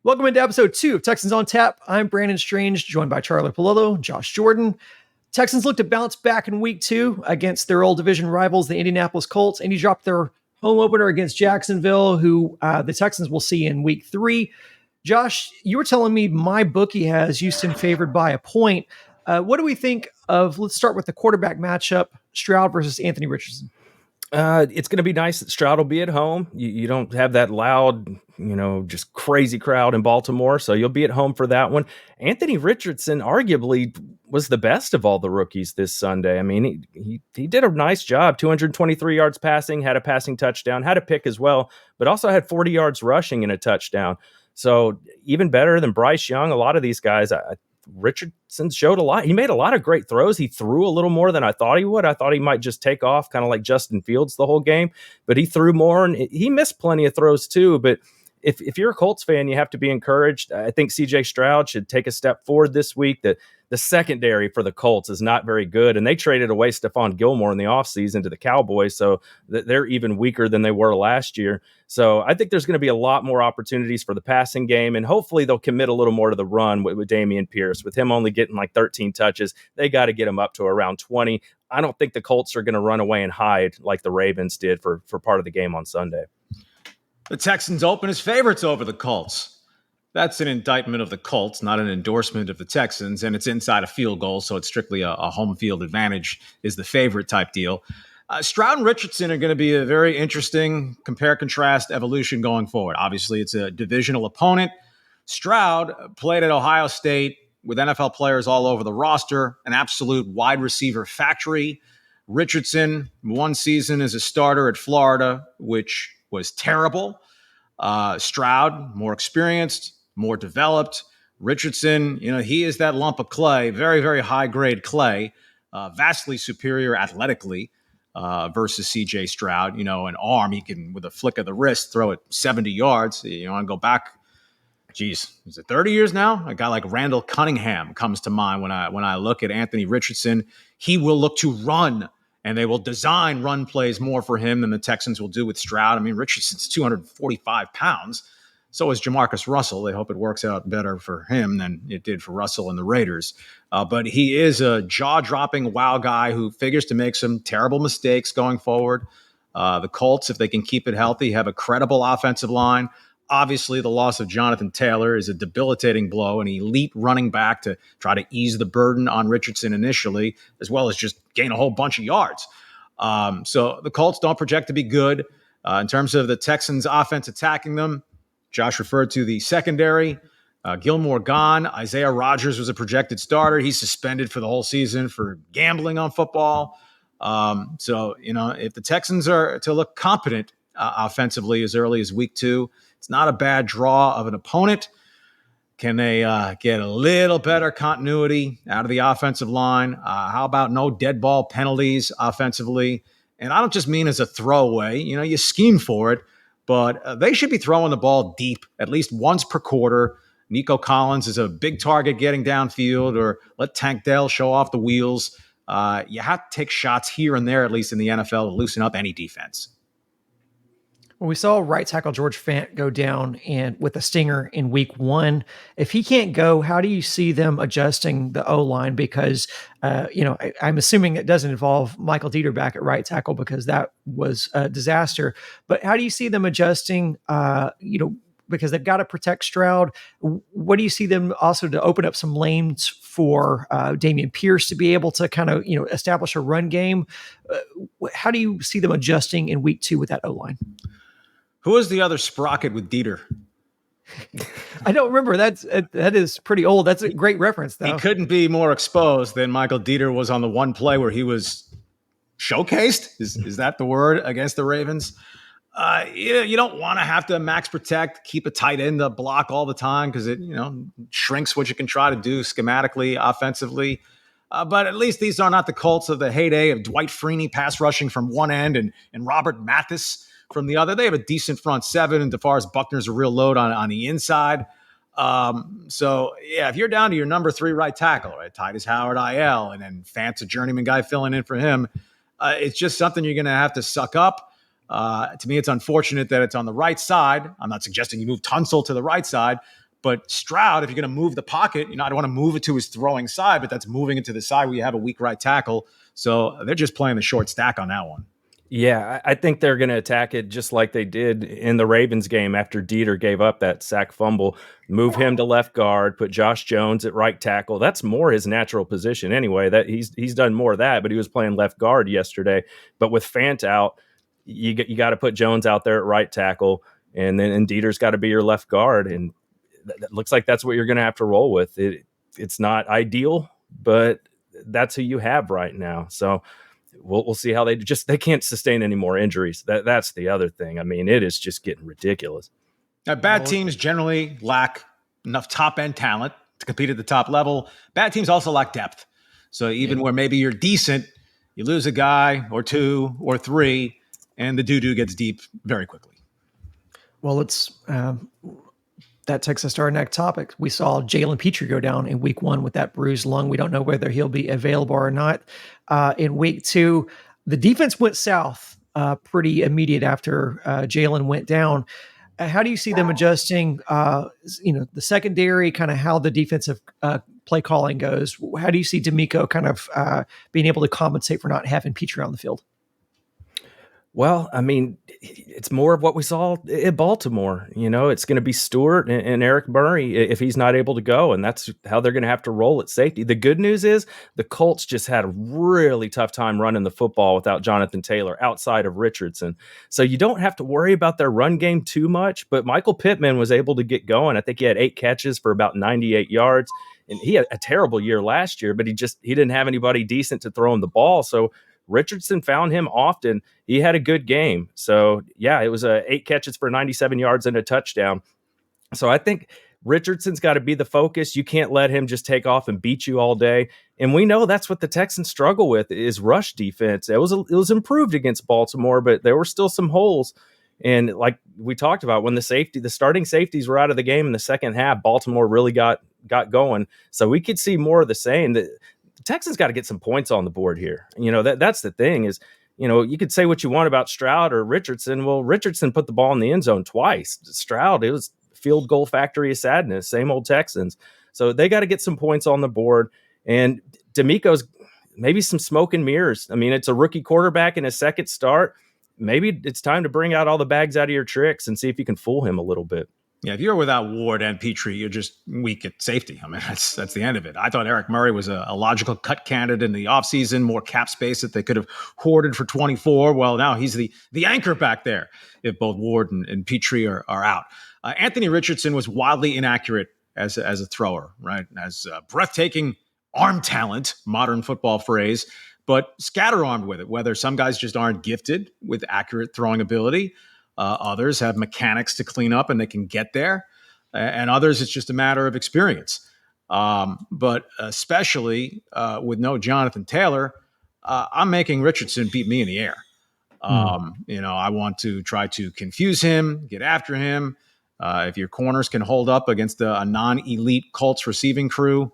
Welcome into episode 2 of Texans on Tap. I'm Brandon Strange, joined by Charlie Palillo, Josh Jordan. Texans look to bounce back in week 2 against their old division rivals, the Indianapolis Colts, and he dropped their home opener against Jacksonville, who the Texans will see in week 3. Josh, you were telling me my bookie has Houston favored by a point. What do we think of, let's start with the quarterback matchup, Stroud versus Anthony Richardson? It's going to be nice that Stroud will be at home. You don't have that loud, just crazy crowd in Baltimore. So you'll be at home for that one. Anthony Richardson arguably was the best of all the rookies this Sunday. I mean, he did a nice job. 223 yards passing, had a passing touchdown, had a pick as well, but also had 40 yards rushing and a touchdown. So even better than Bryce Young. A lot of these guys, Richardson showed a lot. He made a lot of great throws. He threw a little more than I thought he would. I thought he might just take off kind of like Justin Fields the whole game, but he threw more and he missed plenty of throws too. But if you're a Colts fan, you have to be encouraged. I think CJ Stroud should take a step forward this week. The secondary for the Colts is not very good, and they traded away Stephon Gilmore in the offseason to the Cowboys, so they're even weaker than they were last year. So I think there's going to be a lot more opportunities for the passing game, and hopefully they'll commit a little more to the run with Dameon Pierce. With him only getting like 13 touches, they got to get him up to around 20. I don't think the Colts are going to run away and hide like the Ravens did for part of the game on Sunday. The Texans open as favorites over the Colts. That's an indictment of the Colts, not an endorsement of the Texans, and it's inside a field goal, so it's strictly a home field advantage is the favorite type deal. Stroud and Richardson are going to be a very interesting compare-contrast evolution going forward. Obviously, it's a divisional opponent. Stroud played at Ohio State with NFL players all over the roster, an absolute wide receiver factory. Richardson, one season as a starter at Florida, which was terrible. Stroud, more experienced, more developed. Richardson, he is that lump of clay, very, very high-grade clay, vastly superior athletically versus C.J. Stroud. An arm, he can, with a flick of the wrist, throw it 70 yards. You want to go back, is it 30 years now? A guy like Randall Cunningham comes to mind when I look at Anthony Richardson. He will look to run, and they will design run plays more for him than the Texans will do with Stroud. I mean, Richardson's 245 pounds. So is Jamarcus Russell. They hope it works out better for him than it did for Russell and the Raiders. But he is a jaw-dropping wow guy who figures to make some terrible mistakes going forward. The Colts, if they can keep it healthy, have a credible offensive line. Obviously, the loss of Jonathan Taylor is a debilitating blow, an elite running back to try to ease the burden on Richardson initially, as well as just gain a whole bunch of yards. So the Colts don't project to be good. In terms of the Texans' offense attacking them, Josh referred to the secondary. Gilmore gone. Isaiah Rodgers was a projected starter. He's suspended for the whole season for gambling on football. So, if the Texans are to look competent offensively as early as week 2, it's not a bad draw of an opponent. Can they get a little better continuity out of the offensive line? How about no dead ball penalties offensively? And I don't just mean as a throwaway. You scheme for it, but they should be throwing the ball deep at least once per quarter. Nico Collins is a big target getting downfield, or let Tank Dell show off the wheels. You have to take shots here and there, at least in the NFL, to loosen up any defense. Well, we saw right tackle George Fant go down and with a stinger in week 1. If he can't go, how do you see them adjusting the O-line? Because, I'm assuming it doesn't involve Michael Dieter back at right tackle because that was a disaster. But how do you see them adjusting, because they've got to protect Stroud? What do you see them also to open up some lanes for Dameon Pierce to be able to kind of, establish a run game? How do you see them adjusting in week 2 with that O-line? Who is the other sprocket with Dieter? I don't remember. That is pretty old. That's a great reference, though. He couldn't be more exposed than Michael Dieter was on the one play where he was showcased. Is that the word against the Ravens? You don't want to have to max protect, keep a tight end to block all the time because it shrinks what you can try to do schematically, offensively. But at least these are not the Colts of the heyday of Dwight Freeney pass rushing from one end and Robert Mathis from the other. They have a decent front seven, and DeForest Buckner's a real load on the inside. So, if you're down to your number 3 right tackle, right, Titus Howard IL, and then Fant's a journeyman guy filling in for him, it's just something you're going to have to suck up. To me, it's unfortunate that it's on the right side. I'm not suggesting you move Tunsil to the right side, But Stroud, if you're going to move the pocket, I don't want to move it to his throwing side, but that's moving it to the side where you have a weak right tackle. So they're just playing the short stack on that one. Yeah, I think they're going to attack it just like they did in the Ravens game after Dieter gave up that sack fumble. Move him to left guard, put Josh Jones at right tackle. That's more his natural position anyway. That he's done more of that, but he was playing left guard yesterday. But with Fant out, you got to put Jones out there at right tackle, and Dieter's got to be your left guard. And it looks like that's what you're going to have to roll with. It's not ideal, but that's who you have right now. So we'll see how they can't sustain any more injuries. That's the other thing. I mean, it is just getting ridiculous. Now, bad teams generally lack enough top end talent to compete at the top level. Bad teams also lack depth. So even where maybe you're decent, you lose a guy or two or three, and the doo-doo gets deep very quickly. Well, that takes us to our next topic. We saw Jalen Petrie go down in week 1 with that bruised lung. We don't know whether he'll be available or not. In week 2, the defense went south pretty immediate after Jalen went down. How do you see them adjusting, the secondary, kind of how the defensive play calling goes? How do you see D'Amico kind of being able to compensate for not having Petrie on the field? Well, I mean, it's more of what we saw in Baltimore. It's going to be Stewart and Eric Murray if he's not able to go, and that's how they're going to have to roll at safety. The good news is the Colts just had a really tough time running the football without Jonathan Taylor outside of Richardson. So you don't have to worry about their run game too much, but Michael Pittman was able to get going. I think he had 8 catches for about 98 yards, and he had a terrible year last year, but he didn't have anybody decent to throw him the ball. So Richardson found him often. He had a good game. So, yeah, it was 8 catches for 97 yards and a touchdown. So I think Richardson's got to be the focus. You can't let him just take off and beat you all day. And we know that's what the Texans struggle with is rush defense. It was improved against Baltimore, but there were still some holes. And like we talked about, when the starting safeties were out of the game in the second half, Baltimore really got going. So we could see more of the same. The Texans got to get some points on the board here. That's the thing is, you could say what you want about Stroud or Richardson. Well, Richardson put the ball in the end zone twice. Stroud, it was field goal factory of sadness, same old Texans. So they got to get some points on the board. And D'Amico's maybe some smoke and mirrors. I mean, it's a rookie quarterback in his second start. Maybe it's time to bring out all the bags out of your tricks and see if you can fool him a little bit. Yeah, if you're without Ward and Petrie, you're just weak at safety. I mean, that's the end of it. I thought Eric Murray was a logical cut candidate in the offseason, more cap space that they could have hoarded for 24. Well, now he's the anchor back there if both Ward and Petrie are out. Anthony Richardson was wildly inaccurate as a thrower, right? As breathtaking arm talent, modern football phrase, but scatter-armed with it, whether some guys just aren't gifted with accurate throwing ability. Others have mechanics to clean up and they can get there. And others, it's just a matter of experience. But especially with no Jonathan Taylor, I'm making Richardson beat me in the air. I want to try to confuse him, get after him. If your corners can hold up against a non-elite Colts receiving crew,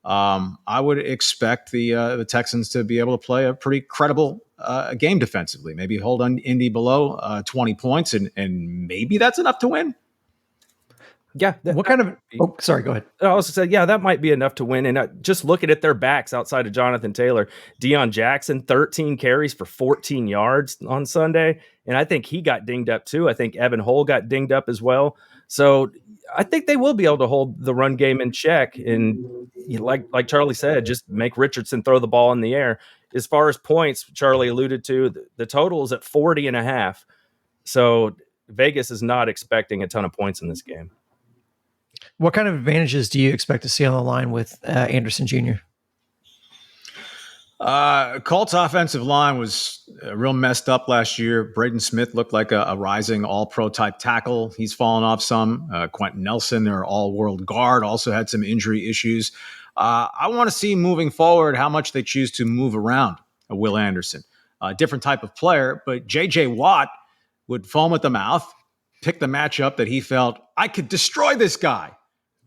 I would expect the Texans to be able to play a pretty credible game defensively. Maybe hold on Indy below 20 points, and maybe that's enough to win. Yeah. What kind of? Oh, sorry. Go ahead. I was going to say, yeah, that might be enough to win. And just looking at their backs outside of Jonathan Taylor, Deion Jackson, 13 carries for 14 yards on Sunday. And I think he got dinged up too. I think Evan Hull got dinged up as well. So I think they will be able to hold the run game in check. And like Charlie said, just make Richardson throw the ball in the air. As far as points, Charlie alluded to, the total is at 40.5. So Vegas is not expecting a ton of points in this game. What kind of advantages do you expect to see on the line with Anderson Jr.? Colts offensive line was real messed up last year. Braden Smith looked like a rising all-pro type tackle. He's fallen off some. Quentin Nelson, their all-world guard, also had some injury issues. I want to see moving forward how much they choose to move around Will Anderson. Different type of player, but J.J. Watt would foam at the mouth, pick the matchup that he felt, I could destroy this guy,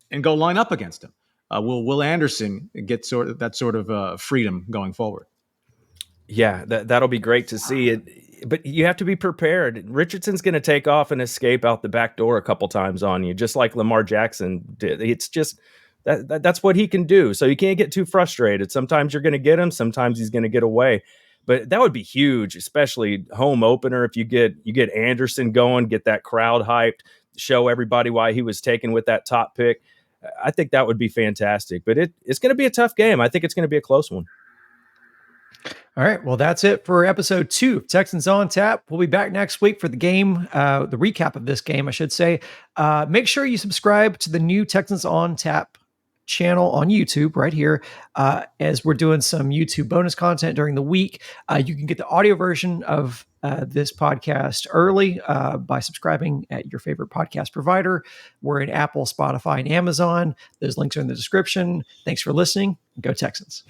and go line up against him. Will Anderson get that sort of freedom going forward? Yeah, that'll be great to see. but you have to be prepared. Richardson's going to take off and escape out the back door a couple times on you, just like Lamar Jackson did. It's just that's what he can do. So you can't get too frustrated. Sometimes you're going to get him, sometimes he's going to get away. But that would be huge, especially home opener. If you get Anderson going, get that crowd hyped, show everybody why he was taken with that top pick. I think that would be fantastic. But it's going to be a tough game. I think it's going to be a close one. All right. Well, that's it for episode 2 of Texans on Tap. We'll be back next week for the game, the recap of this game, I should say. Make sure you subscribe to the new Texans on Tap channel on YouTube right here, as we're doing some YouTube bonus content during the week. You can get the audio version of this podcast early by subscribing at your favorite podcast provider. We're in Apple, Spotify, and Amazon. Those links are in the description. Thanks for listening. Go Texans.